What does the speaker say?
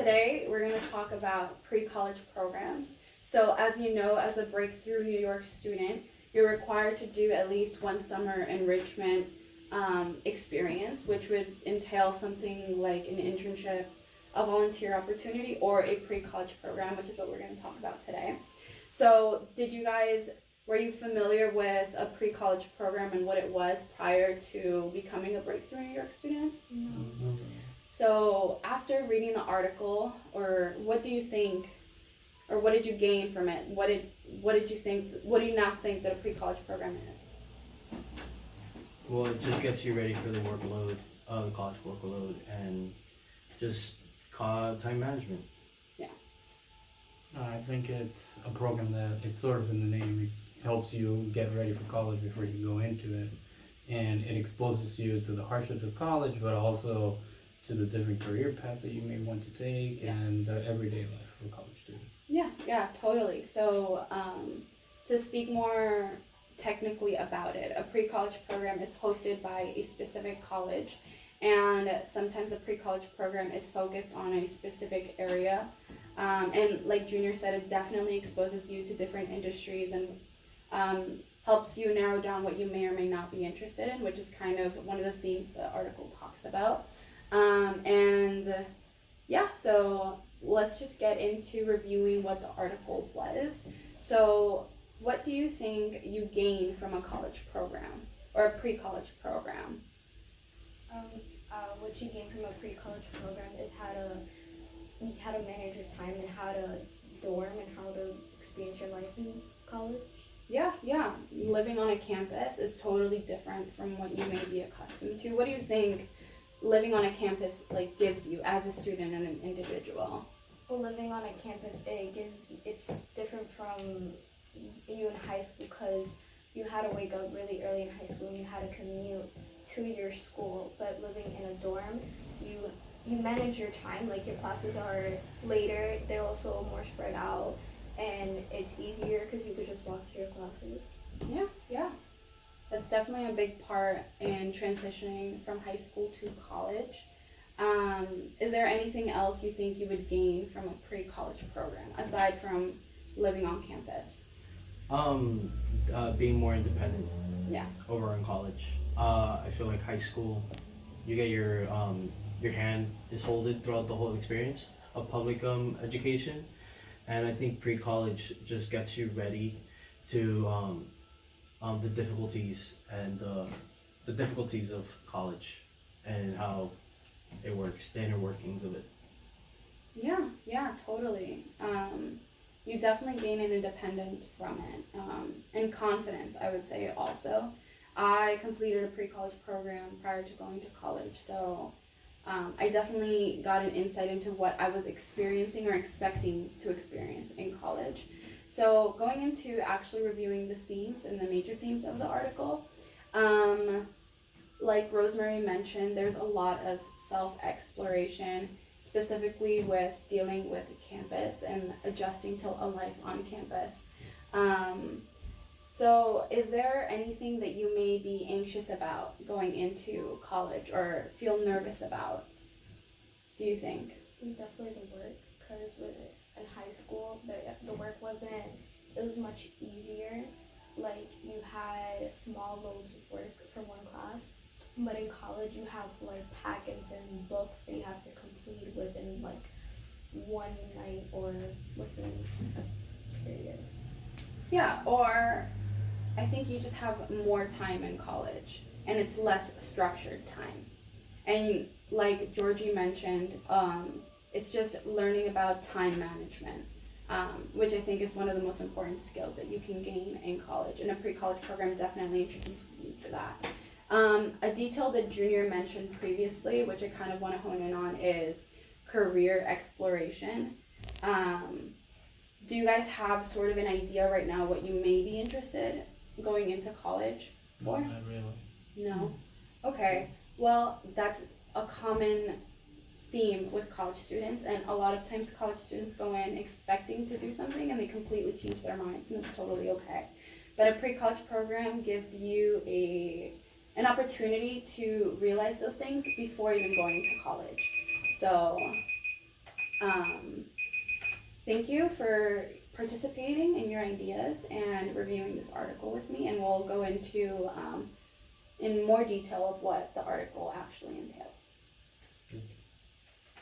today we're going to talk about pre-college programs. So as you know, as a breakthrough New York student, you're required to do at least one summer enrichment experience, which would entail something like an internship, a volunteer opportunity, or a pre-college program, which is what we're going to talk about today. So were you familiar with a pre-college program and what it was prior to becoming a breakthrough New York student? No. So after reading the article, or what do you think, or what did you gain from it? What did you think? What do you now think that a pre-college program is? Well, it just gets you ready for the workload, the college workload, and just time management. Yeah. I think it's a program that it's sort of in the name. It helps you get ready for college before you go into it, and it exposes you to the hardships of college, but also to the different career paths that you may want to take, and the everyday life of a college student. Yeah, totally. So to speak more technically about it, a pre-college program is hosted by a specific college, and sometimes a pre-college program is focused on a specific area. And like Junior said, it definitely exposes you to different industries and helps you narrow down what you may or may not be interested in, which is kind of one of the themes the article talks about. So let's just get into reviewing what the article was. So what do you think you gain from a college program or a pre-college program? What you gain from a pre-college program is how to manage your time and how to dorm and how to experience your life in college. Yeah. Living on a campus is totally different from what you may be accustomed to. What do you think living on a campus gives you as a student and an individual? Well, living on a campus, it's different from you in high school because you had to wake up really early in high school and you had to commute to your school. But living in a dorm, you manage your time. Like, your classes are later, they're also more spread out, and it's easier because you could just walk to your classes. Yeah. That's definitely a big part in transitioning from high school to college. Is there anything else you think you would gain from a pre-college program aside from living on campus? Being more independent. Yeah. Over in college. I feel like high school, you get your hand is holded throughout the whole experience of public education, and I think pre-college just gets you ready to the difficulties and the difficulties of college and how it works, the inner workings of it. Yeah, totally. You definitely gain an independence from it, and confidence, I would say also. I completed a pre-college program prior to going to college, so I definitely got an insight into what I was experiencing or expecting to experience in college. So going into actually reviewing the themes and the major themes of the article, like Rosemary mentioned, there's a lot of self-exploration, specifically with dealing with campus and adjusting to a life on campus. So is there anything that you may be anxious about going into college or feel nervous about, do you think? Definitely the work, because in high school, the work it was much easier. Like, you had small loads of work from one class, but in college you have packets and books that you have to complete within one night or within a period. Yeah, or I think you just have more time in college and it's less structured time. And like Georgie mentioned, it's just learning about time management, which I think is one of the most important skills that you can gain in college, and a pre-college program definitely introduces you to that. A detail that Junior mentioned previously, which I kind of want to hone in on, is career exploration. Do you guys have sort of an idea right now what you may be interested going into college for? No, not really. No? Okay. Well, that's a common theme with college students, and a lot of times college students go in expecting to do something and they completely change their minds, and it's totally okay. But a pre-college program gives you an opportunity to realize those things before even going to college. So Thank you for participating in your ideas and reviewing this article with me, and we'll go into in more detail of what the article actually entails.